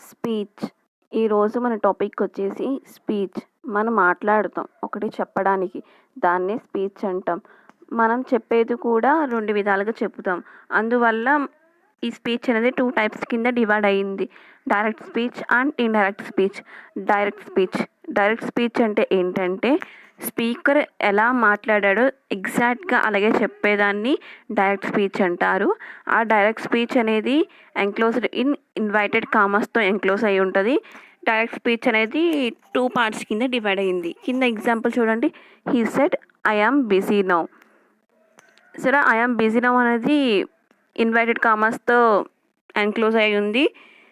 Speech. ఈరోజు మన topic వచ్చేసి స్పీచ్. మనం మాట్లాడుతాం ఒకటి చెప్పడానికి, దాన్నే స్పీచ్ అంటాం. మనం చెప్పేది కూడా 2 విధాలుగా చెప్తాం. అందువల్ల ఈ స్పీచ్ అనేది 2 టైప్స్ కింద డివైడ్ అయ్యింది. Direct speech and indirect speech. Direct speech అంటే ఏంటంటే స్పీకర్ ఎలా మాట్లాడాడో ఎగ్జాక్ట్గా అలాగే చెప్పేదాన్ని డైరెక్ట్ స్పీచ్ అంటారు. ఆ డైరెక్ట్ స్పీచ్ అనేది ఎంక్లోజ్డ్ ఇన్ ఇన్వైటెడ్ కామర్స్తో ఎంక్లోజ్ అయి ఉంటుంది. డైరెక్ట్ స్పీచ్ అనేది 2 పార్ట్స్ కింద డివైడ్ అయ్యింది. కింద ఎగ్జాంపుల్ చూడండి. He said I am busy now. సరే, ఐ యామ్ బిజీ నౌ అనేది ఇన్వైటెడ్ కామర్స్తో ఎంక్లోజ్ అయి ఉంది.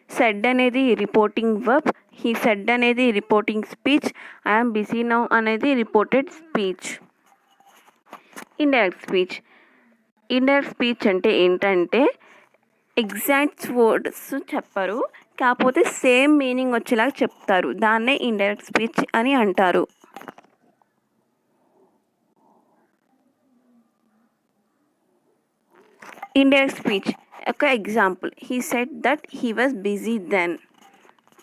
సెడ్ అనేది రిపోర్టింగ్ వర్బ్, హీ సెడ్ అనేది reporting speech, I am busy now అనేది రిపోర్టెడ్ స్పీచ్. ఇండైరెక్ట్ స్పీచ్ అంటే ఏంటంటే ఎగ్జాక్ట్ వర్డ్స్ చెప్పరు, కాకపోతే సేమ్ మీనింగ్ వచ్చేలాగా చెప్తారు. దాన్నే ఇండైరెక్ట్ స్పీచ్ అని అంటారు. ఇండైరెక్ట్ స్పీచ్ ఒక example, he said that he was busy then.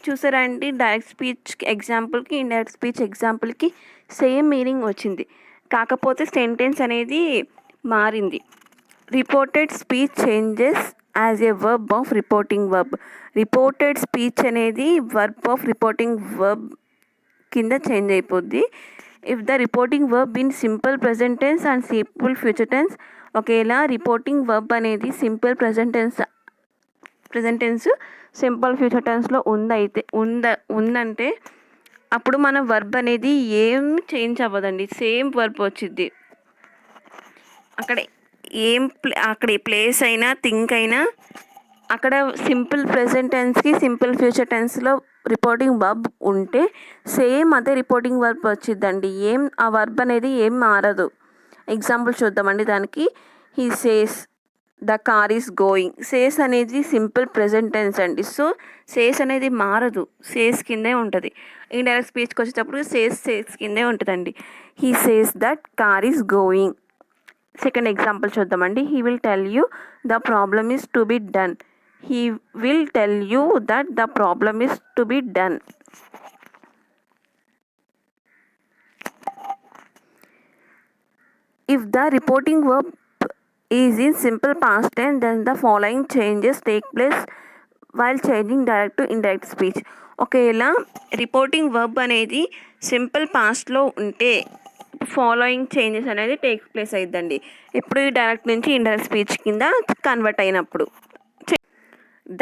చూసారా అండి, డైరెక్ట్ స్పీచ్ ఎగ్జాంపుల్కి ఇండైరెక్ట్ స్పీచ్ ఎగ్జాంపుల్కి సేమ్ మీనింగ్ వచ్చింది, కాకపోతే సెంటెన్స్ అనేది మారింది. Reported speech changes as a verb of reporting verb. Reported speech అనేది వర్బ్ ఆఫ్ రిపోర్టింగ్ వర్బ్ కింద చేంజ్ అయిపోద్ది. If the reporting verb in simple present tense and simple future tense. ఒకేలా reporting verb అనేది simple present tense simple future టెన్స్లో ఉందంటే అప్పుడు మన verb అనేది ఏం చేంజ్ అవ్వదండి, సేమ్ వర్బ్ వచ్చింది. అక్కడ ఏ ప్లేస్ అయినా థింక్ అయినా అక్కడ సింపుల్ ప్రెజెంట్ టెన్స్కి సింపుల్ ఫ్యూచర్ టెన్స్లో రిపోర్టింగ్ వర్బ్ ఉంటే సేమ్ అదే రిపోర్టింగ్ వర్బ్ వచ్చిందండి. ఆ వర్బ్ అనేది ఏం మారదు. ఎగ్జాంపుల్ చూద్దామండి దానికి. He says the car is going. Says అనేది సింపుల్ ప్రెజెంట్ టెన్స్ అండి, సో సేస్ అనేది మారదు, సేస్ కిందే ఉంటుంది. ఇండైరెక్ట్ స్పీచ్కి వచ్చేటప్పుడు సేస్ కిందే ఉంటుందండి. He says that car is going. Second example చూద్దామండి. He will tell you the problem is to be done. He will tell you that the problem is to be done. If the reporting verb is in simple past tense, then the following changes take place while changing direct to indirect speech. ఒకవేళ reporting verb అనేది simple పాస్ట్లో ఉంటే following changes అనేది take place అయిద్దండి. ఇప్పుడు ఈ direct నుంచి indirect speech కింద convert అయినప్పుడు.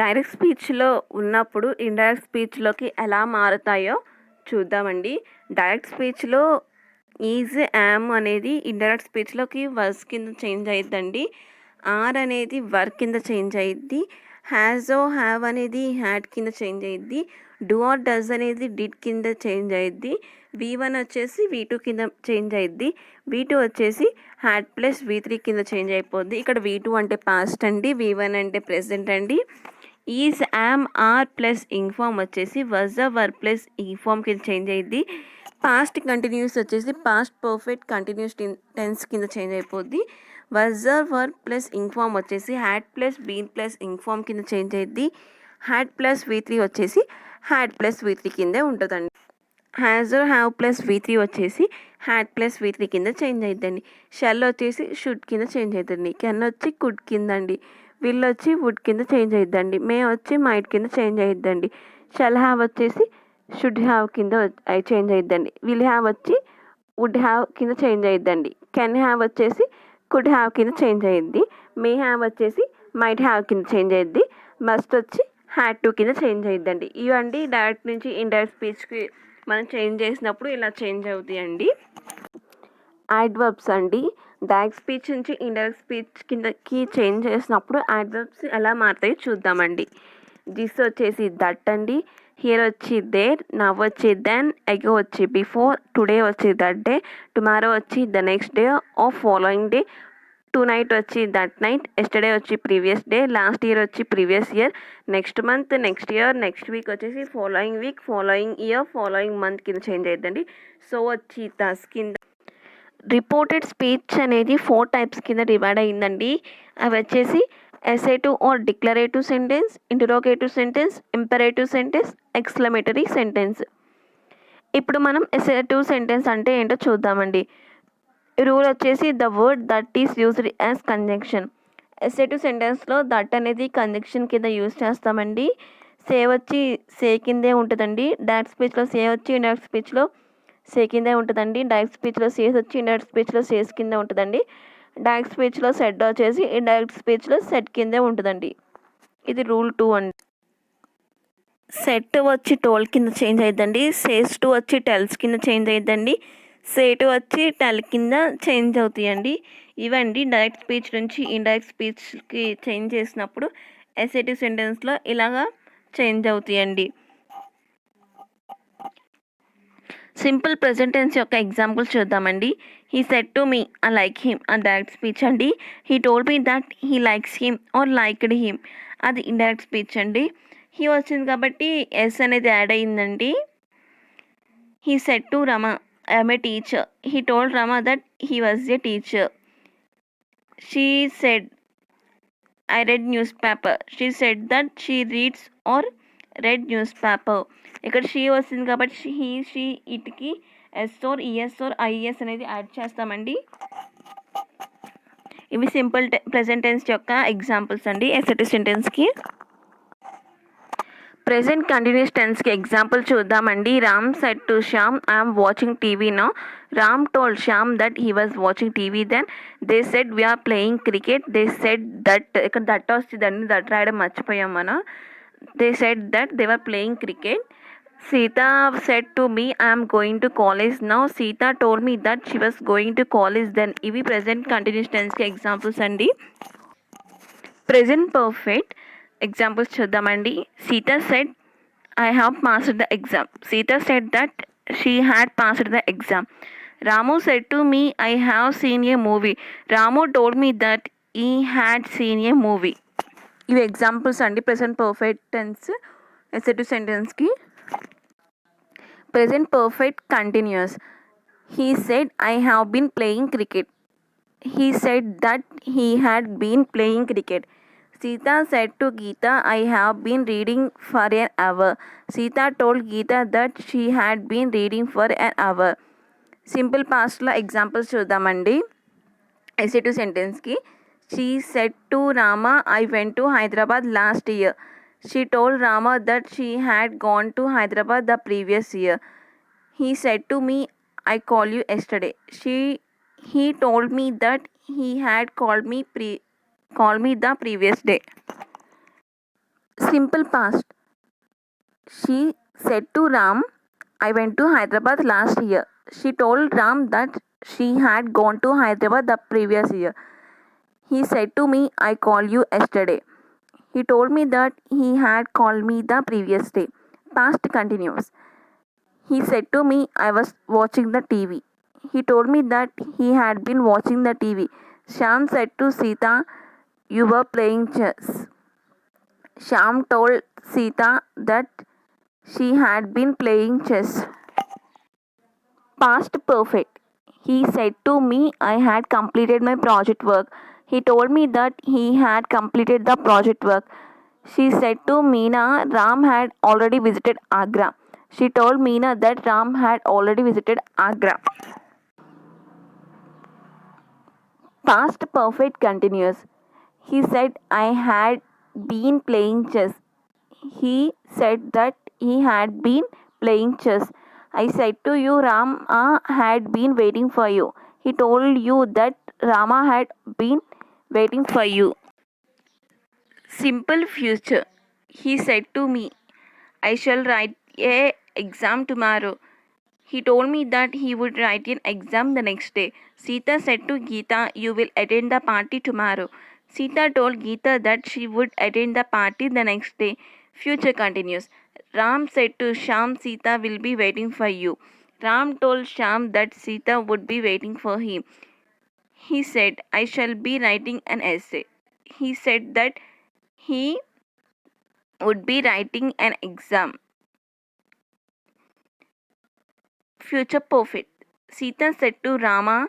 డైరెక్ట్ స్పీచ్లో ఉన్నప్పుడు ఇండైరెక్ట్ స్పీచ్లోకి ఎలా మారుతాయో చూద్దామండి. డైరెక్ట్ స్పీచ్లో ఈజ్ యామ్ అనేది ఇండైరెక్ట్ స్పీచ్లోకి వర్స్ కింద చేంజ్ అయ్యిద్దండి. ఆర్ అనేది వర్క్ కింద చేంజ్ అయ్యిద్ది. హ్యాజ్ ఓ హ్యావ్ అనేది హ్యాడ్ కింద చేంజ్ అయ్యిద్ది. డూ ఆర్ డస్ అనేది డిడ్ కింద చేంజ్ అయ్యిద్ది. V1 వచ్చేసి V2 కింద చేంజ్ అయ్యిద్ది. V2 వచ్చేసి హ్యాడ్ ప్లస్ V3 కింద చేంజ్ అయిపోద్ది. ఇక్కడ V2 అంటే పాస్ట్ అండి, V1 అంటే ప్రెసెంట్ అండి. Is am are plus ing form వచ్చేసి వజ్ వర్ ప్లస్ ఇన్ఫార్మ్ కింద చేంజ్ అయ్యిద్ది. పాస్ట్ కంటిన్యూస్ వచ్చేసి పాస్ట్ పర్ఫెక్ట్ కంటిన్యూస్ టెన్స్ కింద చేంజ్ అయిపోద్ది. వజ్ వర్ ప్లస్ ఇన్ఫార్మ్ వచ్చేసి had plus been plus ing form కింద చేంజ్ అయ్యిద్ది. హ్యాడ్ ప్లస్ V3 వచ్చేసి హ్యాడ్ ప్లస్ V3 కిందే ఉంటుందండి. Has are have plus V3 వచ్చేసి హ్యాడ్ ప్లస్ V3 కింద చేంజ్ అయిద్దండి. షెల్ వచ్చేసి షుడ్ కింద చేంజ్ అవుతుంది. కెన్ వచ్చి కుడ్ కింద అండి. విల్ వచ్చి వుడ్ కింద చేంజ్ అయిద్దండి. మే వచ్చి మైట్ కింద చేంజ్ అయిద్దండి. షెల్ హ్యావ్ వచ్చేసి షుడ్ హ్యావ్ కింద చేంజ్ అయిద్దండి. విల్ హ్యావ్ వచ్చి వుడ్ హ్యావ్ కింద చేంజ్ అయిద్దండి. కెన్ హ్యావ్ వచ్చేసి కుడ్ హ్యావ్ కింద చేంజ్ అయ్యిద్ది. మే హ్యావ్ వచ్చేసి మైట్ హ్యావ్ కింద చేంజ్ అయ్యిద్ది. మస్ట్ వచ్చి హ్యాడ్ టు కింద చేంజ్ అయ్యిద్దండి. ఇవండి డైరెక్ట్ నుంచి ఇండైరెక్ట్ స్పీచ్కి మనం చేంజ్ చేసినప్పుడు ఇలా చేంజ్ అవుతాయి అండి. యాడ్వర్బ్స్ అండి. డైరెక్ట్ స్పీచ్ నుంచి ఇండైరెక్ట్ స్పీచ్ కిందకి చేంజ్ చేసినప్పుడు యాడ్వర్బ్స్ ఎలా మారుతాయో చూద్దామండి. దిస్ వచ్చేసి దట్ అండి. హియర్ వచ్చి దేర్, నవ్ వచ్చి దెన్, ఎగో వచ్చి బిఫోర్, టుడే వచ్చి దట్ డే, టుమారో వచ్చి the next day of following day, tonight వచ్చి దట్ నైట్, ఎస్టర్డే వచ్చి ప్రీవియస్ డే, లాస్ట్ ఇయర్ వచ్చి previous year, next month, next year, next week వచ్చేసి following week, following year, following month కింద change అయిద్దండి. So వచ్చి దస్ కింద. Reported speech అనేది 4 types కింద divide అయ్యిందండి. అవి వచ్చేసి Assertive or declarative sentence, interrogative sentence, imperative sentence, exclamatory sentence. ఇప్పుడు మనం assertive sentence అంటే ఏంటో చూద్దామండి. రూల్ వచ్చేసి the word that is used as conjunction. assertive సెంటెన్స్లో దట్ అనేది కంజంక్షన్ కింద యూజ్ చేస్తామండి. సే వచ్చి సే కిందే ఉంటుందండి. డైరెక్ట్ స్పీచ్లో సే వచ్చి ఇండైరెక్ట్ స్పీచ్లో సే కిందే ఉంటుందండి. డైరెక్ట్ స్పీచ్లో సేస్ వచ్చి ఇండైరెక్ట్ స్పీచ్లో సేస్ కింద ఉంటుందండి. డైరెక్ట్ స్పీచ్లో సెట్ వచ్చేసి ఇండైరెక్ట్ స్పీచ్లో సెట్ కిందే ఉంటుందండి. ఇది రూల్ 2 అండి. సెట్ వచ్చి టోల్ కింద చేంజ్ అయ్యిద్దండి. సేస్ టు వచ్చి టెల్స్ కింద చేంజ్ అయ్యిద్దండి. సే టు వచ్చి టెల్ కింద చేంజ్ అవుతాయండి. ఇవండి డైరెక్ట్ స్పీచ్ నుంచి ఇండైరెక్ట్ స్పీచ్కి చేంజ్ చేసినప్పుడు అసర్టివ్ సెంటెన్స్లో ఇలాగా చేంజ్ అవుతాయండి. సింపుల్ ప్రెజెంట్ టెన్స్ యొక్క ఎగ్జాంపుల్స్ చూద్దామండి. He said to me I like him ఆ డైరెక్ట్ స్పీచ్ అండి. He told me that he likes him or liked him అది ఇండైరెక్ట్ స్పీచ్ అండి. హీ వచ్చింది కాబట్టి ఎస్ అనేది యాడ్ అయ్యిందండి. He said to Rama I'm a teacher. He told Rama that he was a teacher. She said I read newspaper. She said that she reads or read newspaper. ఇక్కడ she వస్తుంది కాబట్టి she ఇట్కి S or ES or IS అనేది add చేస్తామండి. ఇవి simple present tense యొక్క examples అండి assertive సెంటెన్స్కి. ప్రెజెంట్ కంటిన్యూస్ టెన్స్కి ఎగ్జాంపుల్ చూద్దామండి. Ram said to Shyam I'm watching TV now. Ram told Shyam that he was watching TV then. They said we are playing cricket. They said that ఇక్కడ that వస్తుందండి, that రాయడం మర్చిపోయాం మనం. They said that they were playing cricket. Sita said to me I'm going to college now. Sita told me that she was going to college then. ఇవి present continuous టెన్స్కి examples అండి. Present perfect examples చూద్దామండి. Sita said I have passed the exam. Sita said that she had passed the exam. Ramu said to me I have seen a movie. Ramu told me that he had seen a movie. ఇవి examples అండి present perfect tense assertive సెంటెన్స్కి. Present perfect continuous. He said I have been playing cricket. He said that he had been playing cricket. Sita said to Geeta, I have been reading for an hour. Sita told Geeta that she had been reading for an hour. Simple పాస్ట్లో examples చూద్దామండి assertive సెంటెన్స్కి. She said to Rama I went to Hyderabad last year. She told Rama that she had gone to Hyderabad the previous year. He said to me I call you yesterday. He told me that he had called me the previous day. Simple past. She said to Ram, I went to Hyderabad last year. She told Ram that she had gone to Hyderabad the previous year. He said to me, I called you yesterday. He told me that he had called me the previous day. Past continuous. He said to me, I was watching the TV. He told me that he had been watching the TV. Shyam said to Sita, you were playing chess. Shyam told Sita that she had been playing chess. Past perfect. He said to me, I had completed my project work. He told me that he had completed the project work. She said to Meena, Ram had already visited Agra. She told Meena that Ram had already visited Agra. Past perfect continuous. He said I had been playing chess. He said that he had been playing chess. I said to you Rama had been waiting for you. He told you that Rama had been waiting for you. Simple future. He said to me, I shall write a exam tomorrow. He told me that he would write an exam the next day. Sita said to Geeta, you will attend the party tomorrow. Sita told Geeta that she would attend the party the next day. Future continues. Ram said to Shyam, Sita will be waiting for you. Ram told Shyam that Sita would be waiting for him. He said, I shall be writing an essay. He said that he would be writing an exam. Future perfect. Sita said to Rama,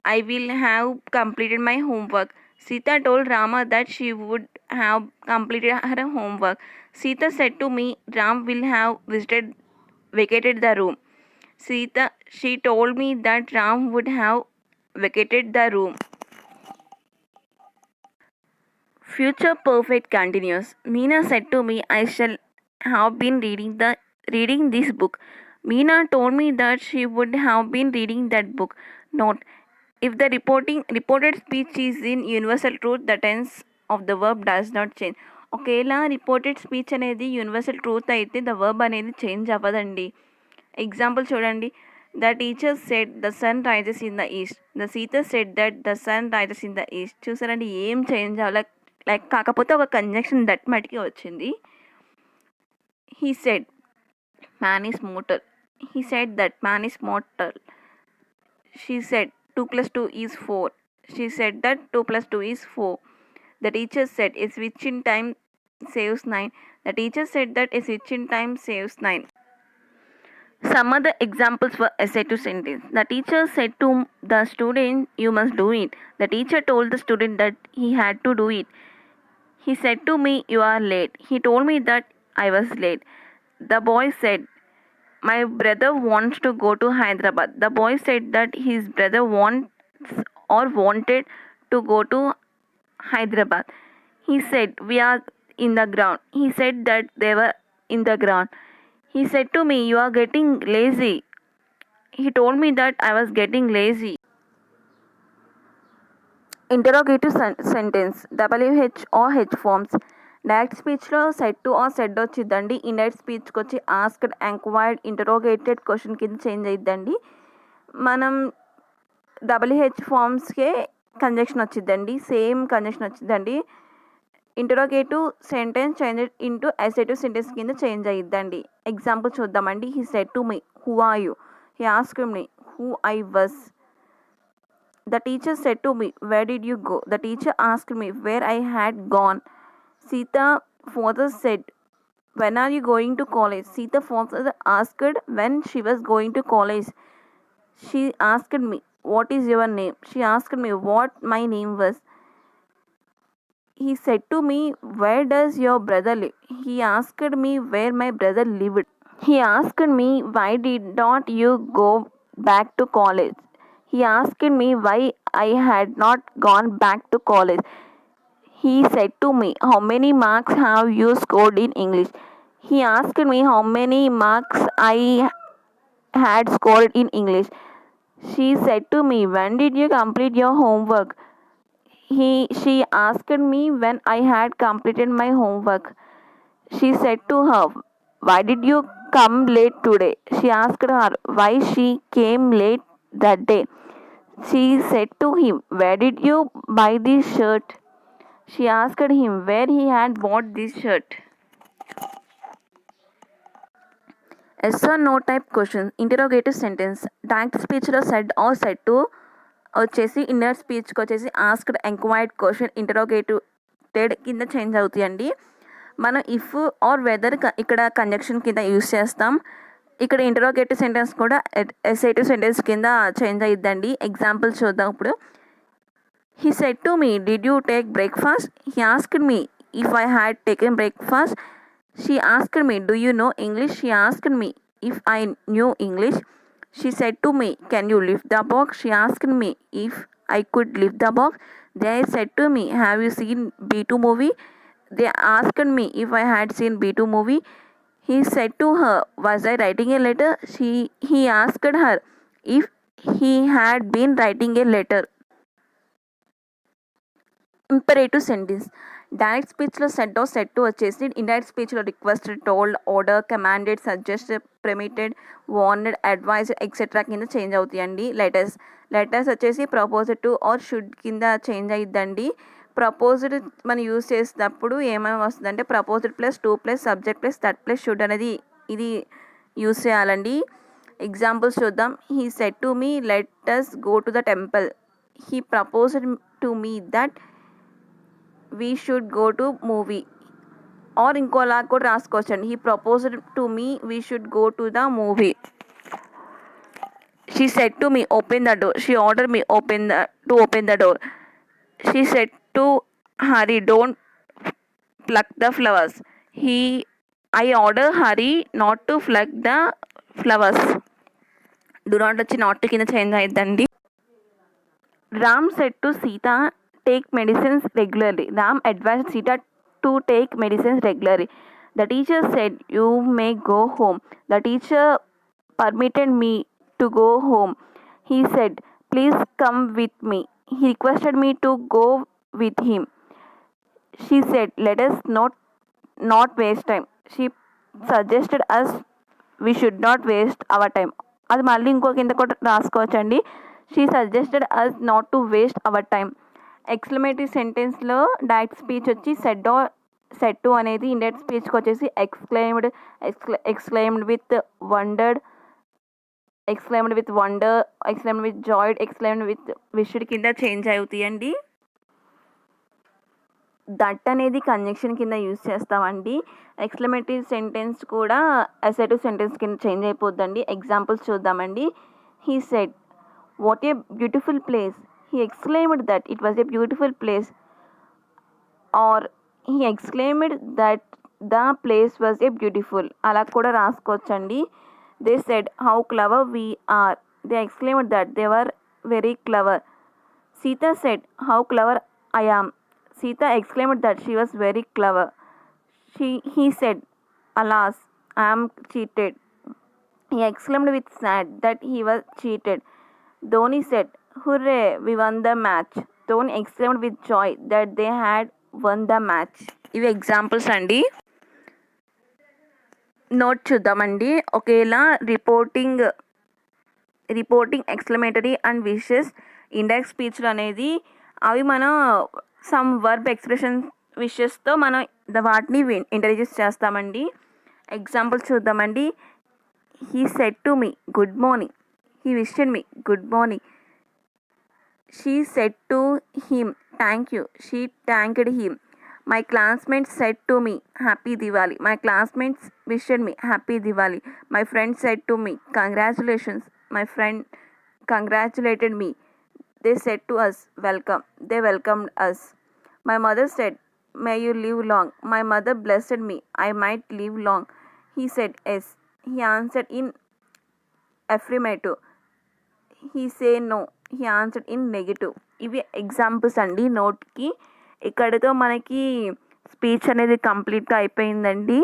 I will have completed my homework. Sita told Rama that she would have completed her homework. Sita said to me, Ram will have vacated the room. She told me that Ram would have vacated the room. Future perfect continuous. Meena said to me, I shall have been reading this book. Meena told me that she would have been reading that book. Note: if the reported speech is in universal truth, the tense of the verb does not change. ఒకేలా reported speech అనేది universal truth అయితే the verb అనేది change అవ్వదండి. Example చూడండి. The teacher said the sun rises in the east. The Sita said that the sun rises in the east. చూసారండి, ఏం change అవ్వలే. Like కాకపోతే ఒక కంజంక్షన్ దట్ మటుకి వచ్చింది. He said man is mortal. He said that man is mortal. She said 2 plus 2 is 4. She said that 2 plus 2 is 4. The teacher said a switch in time saves 9. The teacher said that a switch in time saves 9. Some other examples were essay to sentence. The teacher said to the student, you must do it. The teacher told the student that he had to do it. He said to me, you are late. He told me that I was late. The boy said, my brother wants to go to Hyderabad. The boy said that his brother wanted to go to Hyderabad. He said, we are in the ground. He said that they were in the ground. He said to me, you are getting lazy. He told me that I was getting lazy. Interrogative sentence WH or H forms. Direct స్పీచ్లో said to or said వచ్చిద్దండి. Indirect స్పీచ్కి వచ్చి asked, enquired, interrogated question కింద change అయిద్దండి. మనం WH ఫార్మ్స్కే conjunction వచ్చిద్దండి, same conjunction వచ్చిద్దండి. Interrogative sentence change into assertive sentence కింద చేంజ్ అయిద్దండి. ఎగ్జాంపుల్ చూద్దామండి. He said to me, who are you? He asked me who I was. The teacher said to me, where did you go? The teacher asked me where I had gone. Sita father said, when are you going to college? Sita father asked when she was going to college. She asked me, what is your name? She asked me what my name was. He said to me, where does your brother live? He asked me where my brother lived. He asked me, why did not you go back to college? He asked me why I had not gone back to college. He said to me, how many marks have you scored in English? He asked me how many marks I had scored in English. She said to me, when did you complete your homework? She asked me when I had completed my homework. She said to her, why did you come late today? She asked her why she came late that day. She said to him, where did you buy this shirt? She asked him where he had bought this shirt. Yes or no type questions. Interrogative sentence. Direct స్పీచ్లో said or said to వచ్చేసి indirect స్పీచ్కి వచ్చేసి asked, enquired, question, interrogated కింద change అవుతాయండి. మనం if or whether ఇక్కడ conjunction కింద use చేస్తాం. ఇక్కడ ఇంటరోగేటివ్ సెంటెన్స్ కూడా అసర్టివ్ సెంటెన్స్ కింద చేంజ్ అయిద్దండి. ఎగ్జాంపుల్ చూద్దాం ఇప్పుడు. He said to me, did you take breakfast? He asked me if I had taken breakfast. She asked me, do you know English? She asked me if I knew English. She said to me, can you lift the box? She asked me if I could lift the box. They said to me, have you seen B2 movie? They asked me if I had seen B2 movie. He said to her, was I writing a letter? He asked her if he had been writing a letter. Imperative sentence. Direct స్పీచ్లో said or said to వచ్చేసి indirect స్పీచ్లో requested, told, order, commanded, suggest, permitted, warned, advised, etcetera కింద change అవుతాయండి. Letters వచ్చేసి proposed to or should కింద change అయిద్దండి. Proposed మనం use చేసేటప్పుడు ఏమేమి వస్తుందంటే proposed plus to plus subject plus that plus should అనేది ఇది యూజ్ చేయాలండి. ఎగ్జాంపుల్స్ చూద్దాం. He said to me, let us go to the temple. He proposed to me that we should go to movie. Or ఇంకోలా కూడా రాసుకోవచ్చండి. He proposed to me we should go to the movie. She said to me, open the door. She ordered me to open the door. She said to hurry, don't pluck the flowers. I order hurry not to pluck the flowers. Do not వచ్చి not కింద change అయిద్దండి. Ram said to Sita, take medicines regularly. Ram advised Sita to take medicines regularly. The teacher said, you may go home. The teacher permitted me to go home. He said, please come with me. He requested me to go with him. She said, let us not waste time. She suggested us we should not waste our time. అది మళ్ళీ ఇంకో కింద కూడా రాసుకోవచ్చండి. She suggested us not to waste our time. Exclamatory సెంటెన్స్లో direct speech వచ్చి said to అనేది indirect స్పీచ్కి వచ్చేసి exclaimed with wonder, exclaimed with joyed, exclaimed with wished కింద చేంజ్ అవుతాయండి. దట్ అనేది కంజంక్షన్ కింద యూజ్ చేస్తామండి. ఎక్స్క్లమేటరీ సెంటెన్స్ కూడా అసర్టివ్ సెంటెన్స్ కింద చేంజ్ అయిపోద్దండి. ఎగ్జాంపుల్స్ చూద్దామండి. He said, what a beautiful place. He exclaimed that it was a beautiful place. Or he exclaimed that the place was a beautiful. అలా కూడా రాసుకోవచ్చండి. They said how clever we are. They exclaimed that they were very clever. Sita said how clever I am. Sita exclaimed that she was very clever. He said, alas, I am cheated. He exclaimed with sad that he was cheated. Dhoni said, hooray, we won the match. Dhoni exclaimed with joy that they had won the match. ఇవి examples అండి. Note చూద్దామండి. ఒకేలా reporting exclamatory and wishes indirect స్పీచ్లు అనేది అవి మనం some verb expression విషెస్తో మనం వాటిని ఇంట్రడ్యూస్ చేస్తామండి. ఎగ్జాంపుల్ చూద్దామండి. He said to me good morning. He wished me good morning. She said to him thank you. She thanked him. My classmates said to me happy Diwali. My classmates wished me happy Diwali. My friend said to me congratulations. My friend congratulated me. They said to us, welcome. They welcomed us. My mother said, may you live long. My mother blessed me. I might live long. He said, yes. He answered in affirmative. He said no. He answered in negative. ఇవి examples అండి నోట్కి. ఇక్కడతో మనకి speech అనేది కంప్లీట్గా అయిపోయిందండి.